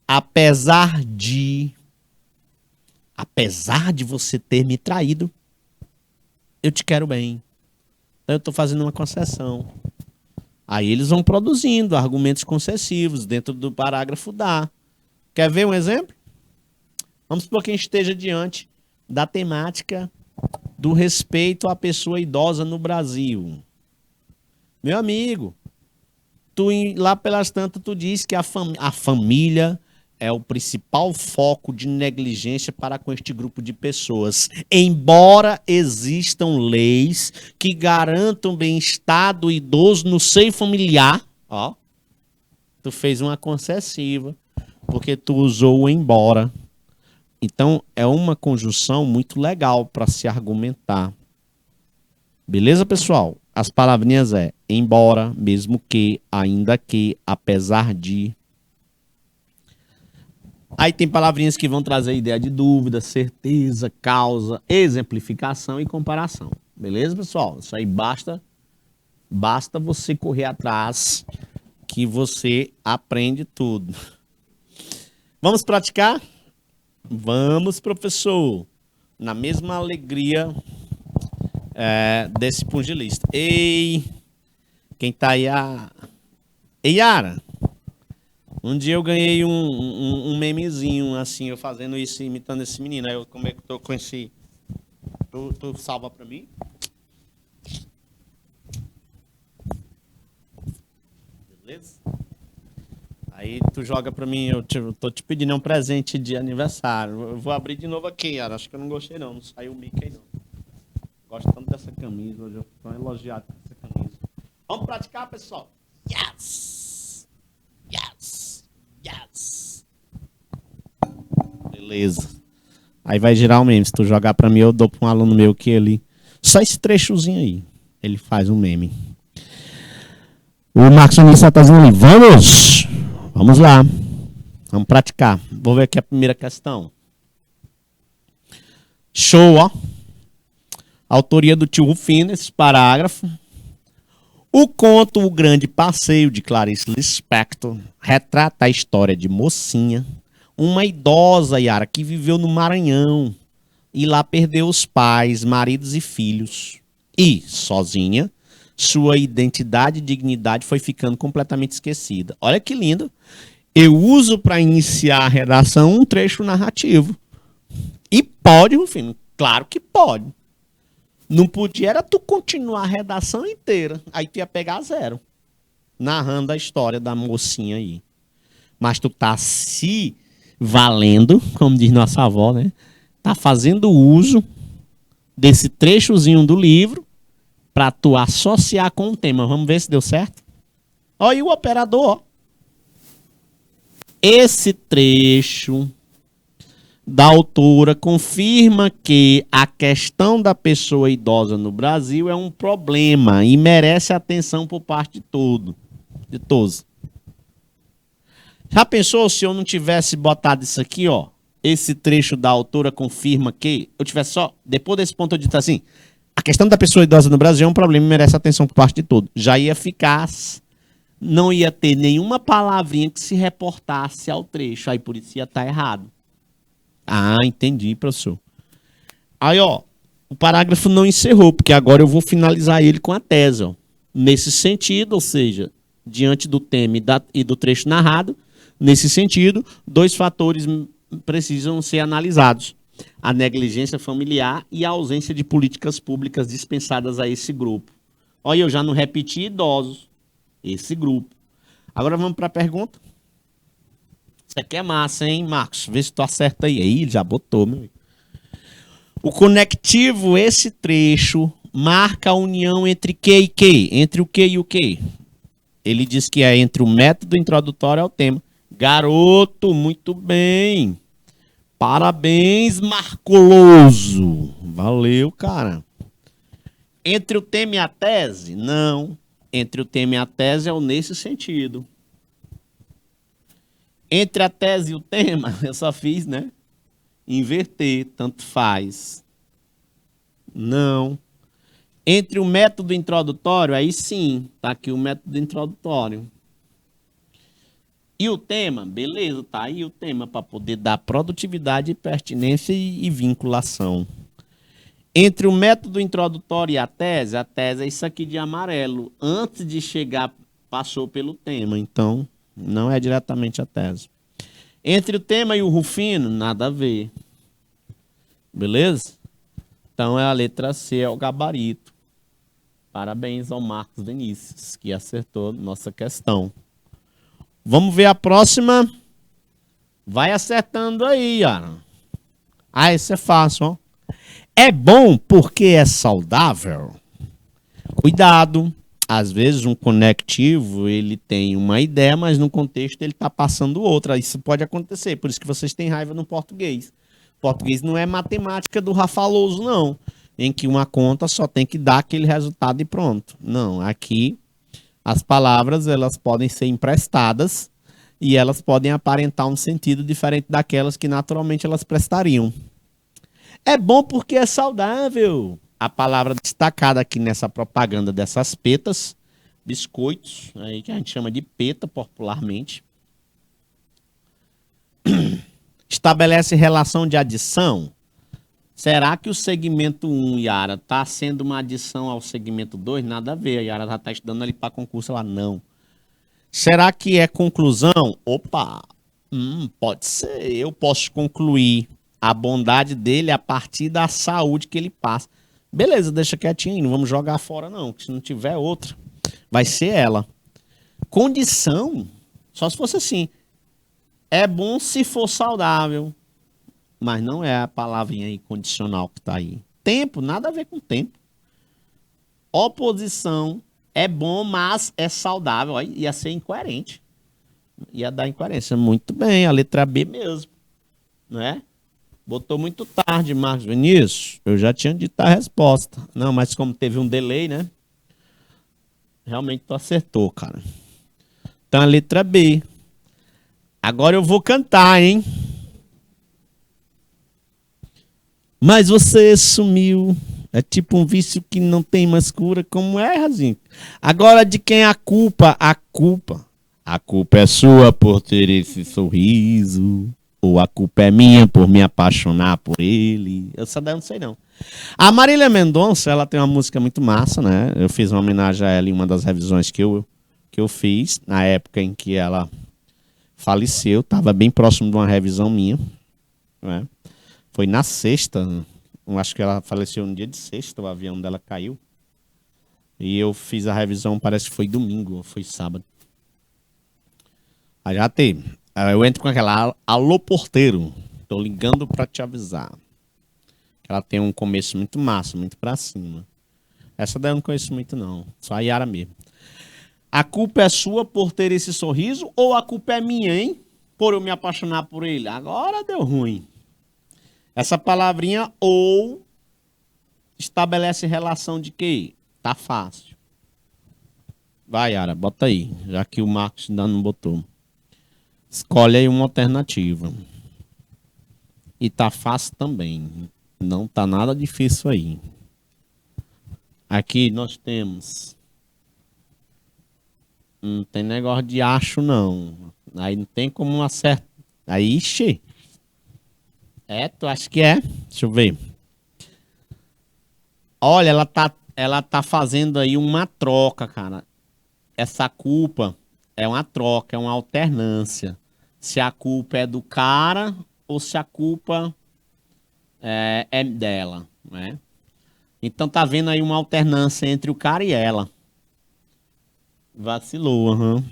apesar de você ter me traído, eu te quero bem. Então eu tô fazendo uma concessão. Aí eles vão produzindo argumentos concessivos dentro do parágrafo da. Quer ver um exemplo? Vamos supor que a gente esteja diante da temática do respeito à pessoa idosa no Brasil. Meu amigo, lá pelas tantas tu diz que a família é o principal foco de negligência para com este grupo de pessoas. Embora existam leis que garantam o bem-estar do idoso no seio familiar, ó, tu fez uma concessiva, porque tu usou o embora. Então, é uma conjunção muito legal para se argumentar. Beleza, pessoal? As palavrinhas é embora, mesmo que, ainda que, apesar de. Aí tem palavrinhas que vão trazer ideia de dúvida, certeza, causa, exemplificação e comparação. Beleza, pessoal? Isso aí basta você correr atrás que você aprende tudo. Vamos praticar? Vamos, professor. Na mesma alegria desse pugilista. Ei, quem tá aí? Ei, Yara. Um dia eu ganhei um memezinho, assim, eu fazendo isso, imitando esse menino. Aí eu, como é que eu com esse... Tu salva pra mim? Beleza? Aí tu joga pra mim, eu tô te pedindo um presente de aniversário. Eu vou abrir de novo aqui, cara. Acho que eu não gostei não. Não saiu o Mickey não. Gosto tanto dessa camisa. Hoje eu tô elogiado com essa camisa. Vamos praticar, pessoal? Yes! Yes! Yes! Beleza. Aí vai girar o meme. Se tu jogar pra mim, eu dou pra um aluno meu que ele... Só esse trechozinho aí. Ele faz um meme. O Marcos Vinícius tá dizendo ali. Vamos! Vamos lá. Vamos praticar. Vou ver aqui a primeira questão. Show, ó. Autoria do tio Rufino, esse parágrafo. O conto O Grande Passeio, de Clarice Lispector, retrata a história de Mocinha, uma idosa, Yara, que viveu no Maranhão e lá perdeu os pais, maridos e filhos. E, sozinha, sua identidade e dignidade foi ficando completamente esquecida. Olha que lindo. Eu uso para iniciar a redação um trecho narrativo. E pode, Rufino, claro que pode. Não podia era tu continuar a redação inteira. Aí tu ia pegar zero. Narrando a história da mocinha aí. Mas tu tá se valendo, como diz nossa avó, né? Tá fazendo uso desse trechozinho do livro para tu associar com o tema. Vamos ver se deu certo? Olha aí o operador, ó. Esse trecho da autora confirma que a questão da pessoa idosa no Brasil é um problema e merece atenção por parte de todos. Já pensou se eu não tivesse botado isso aqui, ó? Esse trecho da autora confirma que eu tivesse só, depois desse ponto eu disse assim, a questão da pessoa idosa no Brasil é um problema e merece atenção por parte de todos. Já ia ficar, não ia ter nenhuma palavrinha que se reportasse ao trecho, aí por isso ia estar errado. Ah, entendi, professor. Aí, ó, o parágrafo não encerrou, porque agora eu vou finalizar ele com a tese, ó. Nesse sentido, ou seja, diante do tema e do trecho narrado, nesse sentido, dois fatores precisam ser analisados: a negligência familiar e a ausência de políticas públicas dispensadas a esse grupo. Olha, eu já não repeti idosos, esse grupo. Agora vamos para a pergunta. Isso aqui é massa, hein, Marcos? Vê se tu acerta aí. Aí, já botou, meu amigo. O conectivo, esse trecho, marca a união entre que e que? Entre o que e o que? Ele diz que é entre o método introdutório ao tema. Garoto, muito bem. Parabéns, Marcoloso. Valeu, cara. Entre o tema e a tese? Não. Entre o tema e a tese é o nesse sentido. Entre a tese e o tema, eu só fiz, né? Inverter, tanto faz. Não. Entre o método introdutório, aí sim, tá aqui o método introdutório. E o tema, beleza, tá aí o tema para poder dar produtividade, pertinência e vinculação. Entre o método introdutório e a tese é isso aqui de amarelo. Antes de chegar, passou pelo tema, então não é diretamente a tese. Entre o tema e o Rufino, nada a ver. Beleza? Então é a letra C, é o gabarito. Parabéns ao Marcos Vinícius, que acertou nossa questão. Vamos ver a próxima. Vai acertando aí, Yara. Ah, esse é fácil, ó. É bom porque é saudável? Cuidado. Às vezes um conectivo, ele tem uma ideia, mas no contexto ele está passando outra. Isso pode acontecer, por isso que vocês têm raiva no português. Português não é matemática do Rafaloso, não. Em que uma conta só tem que dar aquele resultado e pronto. Não, aqui as palavras elas podem ser emprestadas e elas podem aparentar um sentido diferente daquelas que naturalmente elas prestariam. É bom porque é saudável. A palavra destacada aqui nessa propaganda dessas petas, biscoitos, aí que a gente chama de peta popularmente, estabelece relação de adição. Será que o segmento 1, Yara, está sendo uma adição ao segmento 2? Nada a ver, a Yara já está estudando ali para concurso lá, não. Será que é conclusão? Opa, pode ser. Eu posso concluir a bondade dele a partir da saúde que ele passa. Beleza, deixa quietinho aí, não vamos jogar fora não, que se não tiver outra, vai ser ela. Condição? Só se fosse assim. É bom se for saudável, mas não é a palavrinha aí condicional que tá aí. Tempo, nada a ver com tempo. Oposição é bom, mas é saudável. Ó, ia ser incoerente. Ia dar incoerência. Muito bem, a letra B mesmo. Não é? Botou muito tarde, Marcos Vinícius. Eu já tinha dito a resposta. Não, mas como teve um delay, né? Realmente tu acertou, cara. Então a letra B. Agora eu vou cantar, hein? Mas você sumiu. É tipo um vício que não tem mais cura. Como é, Razinho? Agora de quem é a culpa? A culpa. A culpa é sua por ter esse sorriso. Ou a culpa é minha por me apaixonar por ele. Essa daí eu não sei não. A Marília Mendonça, ela tem uma música muito massa, né? Eu fiz uma homenagem a ela em uma das revisões que eu fiz. Na época em que ela faleceu. Estava bem próximo de uma revisão minha. Né? Foi na sexta. Eu acho que ela faleceu no dia de sexta. O avião dela caiu. E eu fiz a revisão, parece que foi domingo. Ou foi sábado. Aí já teve. Eu entro com aquela, alô porteiro, tô ligando pra te avisar. Ela tem um começo muito massa, muito pra cima. Essa daí eu não conheço muito não, só a Yara mesmo. A culpa é sua por ter esse sorriso ou a culpa é minha, hein? Por eu me apaixonar por ele? Agora deu ruim. Essa palavrinha ou estabelece relação de quê? Tá fácil. Vai, Yara, bota aí, já que o Marcos ainda não botou. Escolhe aí uma alternativa. E tá fácil também. Não tá nada difícil aí. Aqui nós temos. Não tem negócio de acho, não. Aí não tem como acertar. Aí, ixi. É, tu acha que é? Deixa eu ver. Olha, ela tá fazendo aí uma troca, cara. Essa culpa é uma troca, é uma alternância. Se a culpa é do cara ou se a culpa é dela, né? Então tá vendo aí uma alternância entre o cara e ela. Vacilou, uhum.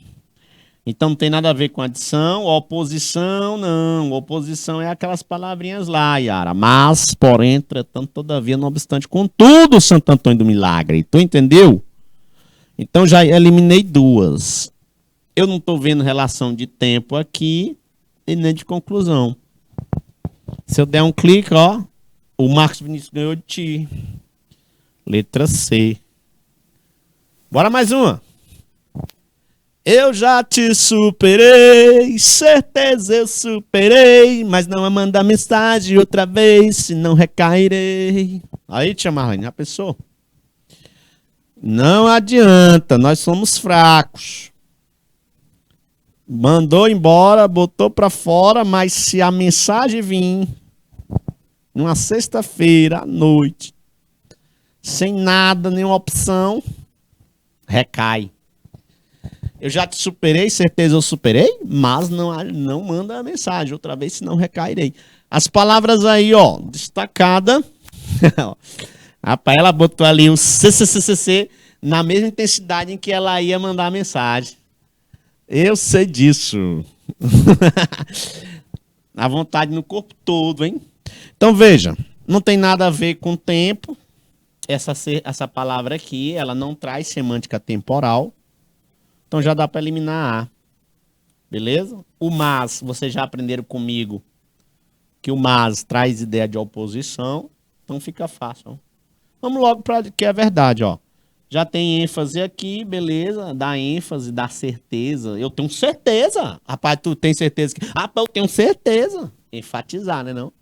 Então não tem nada a ver com adição, oposição, não. Oposição é aquelas palavrinhas lá, Yara. Mas, porém, entretanto, todavia, não obstante, contudo, Santo Antônio do Milagre. Tu entendeu? Então já eliminei duas. Eu não estou vendo relação de tempo aqui e nem de conclusão. Se eu der um clique, ó, o Marcos Vinícius ganhou de ti. Letra C. Bora mais uma. Eu já te superei, certeza eu superei, mas não a mandar mensagem outra vez, senão recairei. Aí, tia Marlene, já pensou? Não adianta, nós somos fracos. Mandou embora, botou pra fora, mas se a mensagem vir numa sexta-feira à noite, sem nada, nenhuma opção, recai. Eu já te superei, certeza eu superei, mas não manda a mensagem outra vez, senão recairei. As palavras aí, ó, destacada. Rapaz, ela botou ali um CCCCC na mesma intensidade em que ela ia mandar a mensagem. Eu sei disso. A vontade no corpo todo, hein? Então veja, não tem nada a ver com tempo. Essa palavra aqui, ela não traz semântica temporal. Então já dá para eliminar A. Beleza? O mas, vocês já aprenderam comigo que o mas traz ideia de oposição. Então fica fácil. Ó. Vamos logo para que é verdade, ó. Já tem ênfase aqui, beleza? Dá ênfase, dá certeza. Eu tenho certeza. Rapaz, tu tem certeza que... Rapaz, eu tenho certeza. Enfatizar, né não?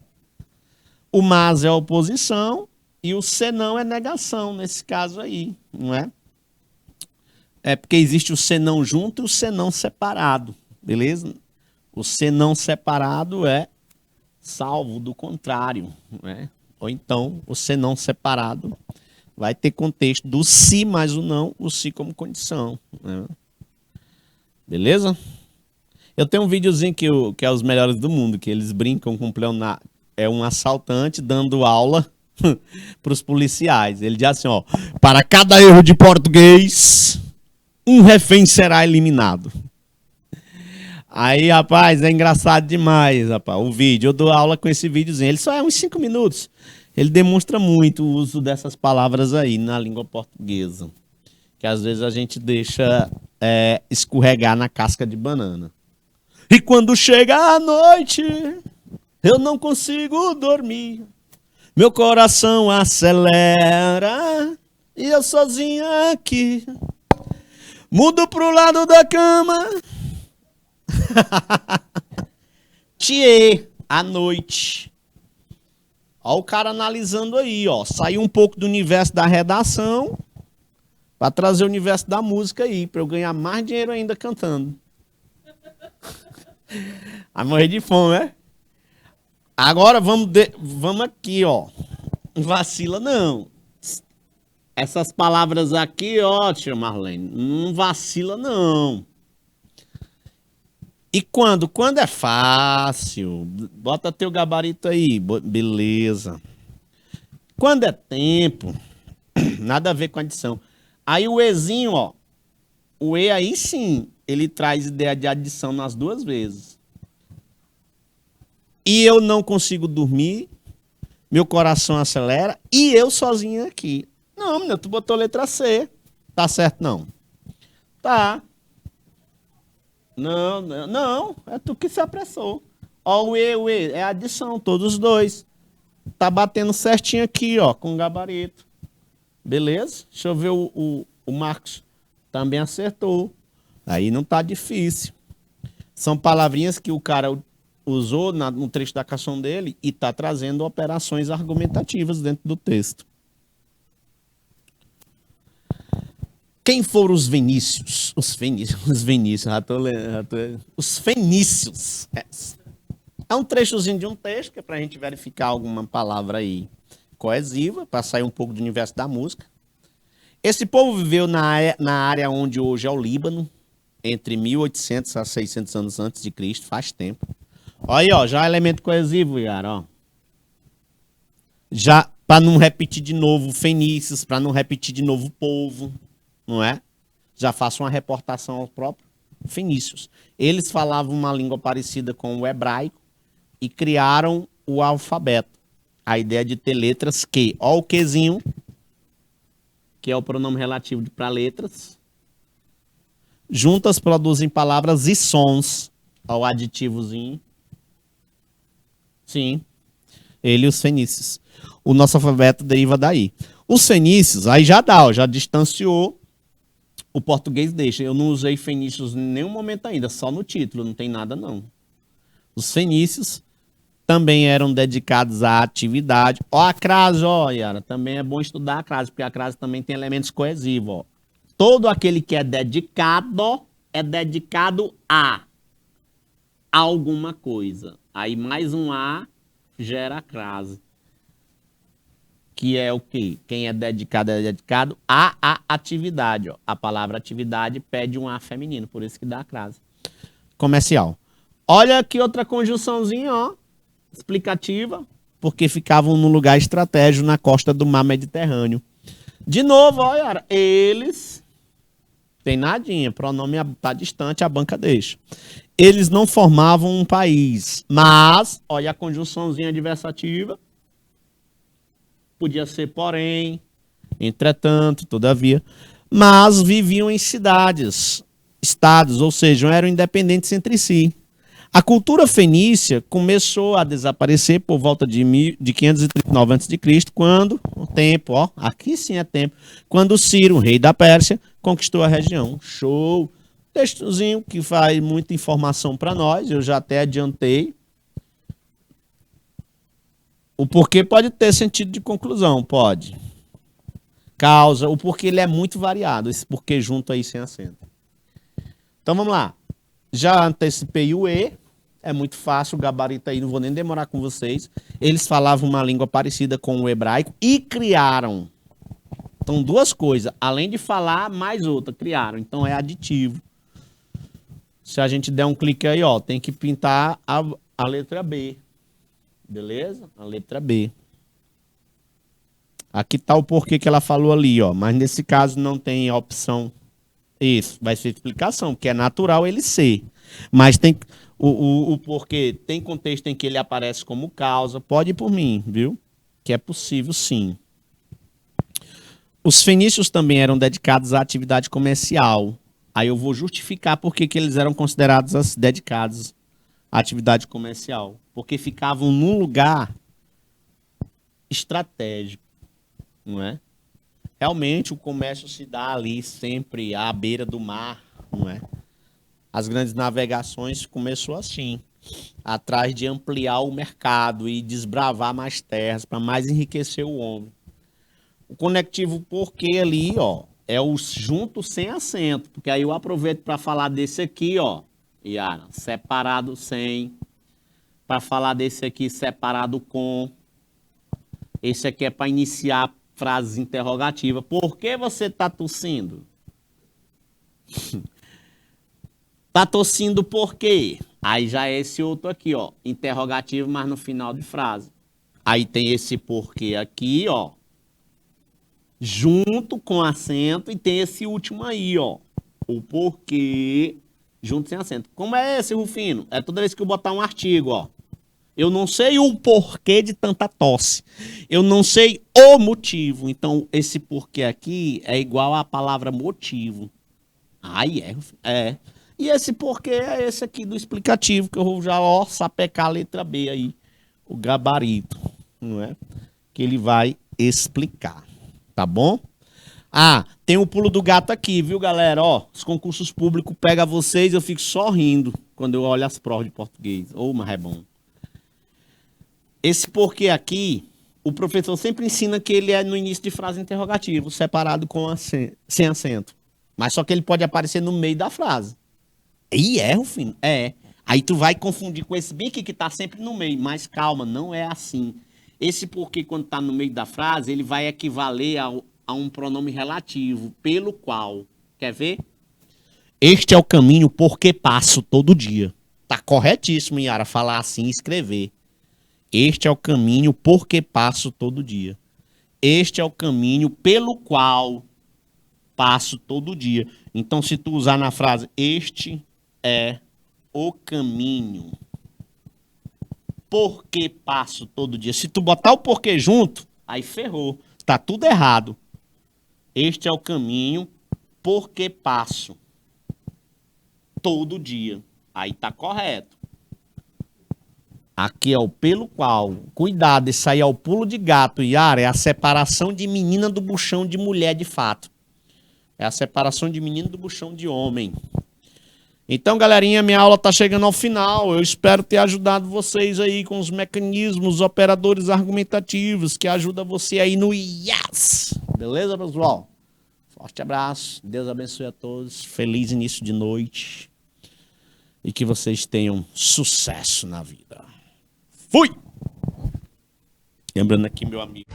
O mas é oposição e o senão é negação, nesse caso aí, não é? É porque existe o senão junto e o senão separado, beleza? O senão separado é salvo do contrário, né? Ou então o senão separado vai ter contexto do se mais o não, o se como condição, né? Beleza? Eu tenho um videozinho que é os melhores do mundo, que eles brincam com o Leonardo. É um assaltante dando aula para os policiais. Ele diz assim, ó, para cada erro de português, um refém será eliminado. Aí, rapaz, é engraçado demais, rapaz. O vídeo, eu dou aula com esse videozinho. Ele só é uns 5 minutos. Ele demonstra muito o uso dessas palavras aí na língua portuguesa. Que às vezes a gente deixa escorregar na casca de banana. E quando chega a noite, eu não consigo dormir. Meu coração acelera e eu sozinha aqui. Mudo pro lado da cama. Tiê, à noite. Ó o cara analisando aí, ó. Saiu um pouco do universo da redação pra trazer o universo da música aí, pra eu ganhar mais dinheiro ainda cantando. Vai morrer de fome, né? Agora vamos aqui, ó. Não vacila não. Essas palavras aqui, ó, tia Marlene, não vacila não. E quando? Quando é fácil, bota teu gabarito aí, beleza. Quando é tempo, nada a ver com adição. Aí o Ezinho, ó, o E aí sim, ele traz ideia de adição nas duas vezes. E eu não consigo dormir, meu coração acelera e eu sozinho aqui. Não, menino, tu botou letra C. Tá certo, não? Tá. Não, não, não, é tu que se apressou. Ó, o E, é adição, todos os dois. Tá batendo certinho aqui, ó, com o gabarito. Beleza? Deixa eu ver o Marcos. Também acertou. Aí não tá difícil. São palavrinhas que o cara usou no trecho da canção dele e tá trazendo operações argumentativas dentro do texto. Quem foram os Vinícius? Os Vinícius, os fenícios. É um trechozinho de um texto que é pra gente verificar alguma palavra aí coesiva, para sair um pouco do universo da música. Esse povo viveu na área onde hoje é o Líbano, entre 1800 a 600 anos antes de Cristo, faz tempo. Olha aí, ó, já é elemento coesivo, cara, ó. Já, para não repetir de novo fenícios, para não repetir de novo povo, não é? Já faço uma reportação ao próprio fenícios. Eles falavam uma língua parecida com o hebraico e criaram o alfabeto. A ideia de ter letras Q. Ó o Qzinho, que é o pronome relativo para letras. Juntas produzem palavras e sons. Ó o aditivozinho. Sim. Ele e os fenícios. O nosso alfabeto deriva daí. Os fenícios, aí já dá, ó, já distanciou. O português deixa. Eu não usei fenícios em nenhum momento ainda, só no título, não tem nada não. Os fenícios também eram dedicados à atividade. Ó a crase, ó, Yara, também é bom estudar a crase, porque a crase também tem elementos coesivos, ó. Todo aquele que é dedicado a alguma coisa. Aí mais um A gera a crase. Que é o quê? Quem é dedicado à atividade. Ó. A palavra atividade pede um A feminino, por isso que dá a crase. Comercial. Olha aqui outra conjunçãozinha, ó, explicativa, porque ficavam num lugar estratégico na costa do mar Mediterrâneo. De novo, ó, Yara, eles... Tem nadinha, pronome tá distante, a banca deixa. Eles não formavam um país, mas, olha a conjunçãozinha adversativa, podia ser porém, entretanto, todavia, mas viviam em cidades, estados, ou seja, eram independentes entre si. A cultura fenícia começou a desaparecer por volta de 539 a.C., quando, o tempo, ó, aqui sim é tempo, quando Ciro, rei da Pérsia, conquistou a região. Show! Textozinho que faz muita informação para nós, eu já até adiantei. O porquê pode ter sentido de conclusão, pode. Causa, o porquê ele é muito variado, esse porquê junto aí sem acento. Então vamos lá. Já antecipei o E, é muito fácil, o gabarito aí, não vou nem demorar com vocês. Eles falavam uma língua parecida com o hebraico e criaram. Então duas coisas, além de falar, mais outra, criaram. Então é aditivo. Se a gente der um clique aí, ó, tem que pintar a letra B. Beleza? A letra B. Aqui tá o porquê que ela falou ali, ó. Mas nesse caso não tem a opção. Isso, vai ser explicação, porque é natural ele ser. Mas tem o porquê, tem contexto em que ele aparece como causa. Pode ir por mim, viu? Que é possível, sim. Os fenícios também eram dedicados à atividade comercial. Aí eu vou justificar por que eles eram considerados dedicados à atividade comercial. Porque ficavam num lugar estratégico, não é? Realmente o comércio se dá ali sempre à beira do mar, não é? As grandes navegações começou assim, atrás de ampliar o mercado e desbravar mais terras para mais enriquecer o homem. O conectivo porquê ali, ó, é o junto sem acento, porque aí eu aproveito para falar desse aqui, ó, Yara, separado sem, para falar desse aqui separado com. Esse aqui é para iniciar frases interrogativas. Por que você está tossindo? Tá tossindo por quê? Aí já é esse outro aqui, ó, interrogativo, mas no final de frase. Aí tem esse porquê aqui, ó, junto com acento, e tem esse último aí, ó, o porquê junto sem acento. Como é esse, Rufino? É toda vez que eu botar um artigo, ó. Eu não sei o porquê de tanta tosse. Eu não sei o motivo. Então, esse porquê aqui é igual à palavra motivo. Aí é. E esse porquê é esse aqui do explicativo, que eu vou já, ó, sapecar a letra B aí. O gabarito, não é? Que ele vai explicar. Tá bom? Ah, tem o pulo do gato aqui, viu, galera? Ó, os concursos públicos pegam vocês, eu fico só rindo quando eu olho as provas de português. Ô, mas é bom. Esse porquê aqui, o professor sempre ensina que ele é no início de frase interrogativa, separado com sem acento. Mas só que ele pode aparecer no meio da frase. E é, Rufino? É. Aí tu vai confundir com esse bem aqui que tá sempre no meio. Mas calma, não é assim. Esse porquê, quando tá no meio da frase, ele vai equivaler a um pronome relativo, pelo qual. Quer ver? Este é o caminho porque passo todo dia. Tá corretíssimo, Yara, falar assim e escrever. Este é o caminho porque passo todo dia. Este é o caminho pelo qual passo todo dia. Então, se tu usar na frase, este é o caminho porque passo todo dia. Se tu botar o porquê junto, aí ferrou. Tá tudo errado. Este é o caminho porque passo todo dia. Aí tá correto. Aqui é o pelo qual. Cuidado, isso aí é o pulo de gato, Yara. É a separação de menina do buchão de mulher de fato. É a separação de menino do buchão de homem. Então, galerinha, minha aula tá chegando ao final. Eu espero ter ajudado vocês aí com os mecanismos, os operadores argumentativos que ajudam você aí no IAS. Beleza, pessoal? Forte abraço. Deus abençoe a todos. Feliz início de noite. E que vocês tenham sucesso na vida. Fui! Lembrando aqui, meu amigo.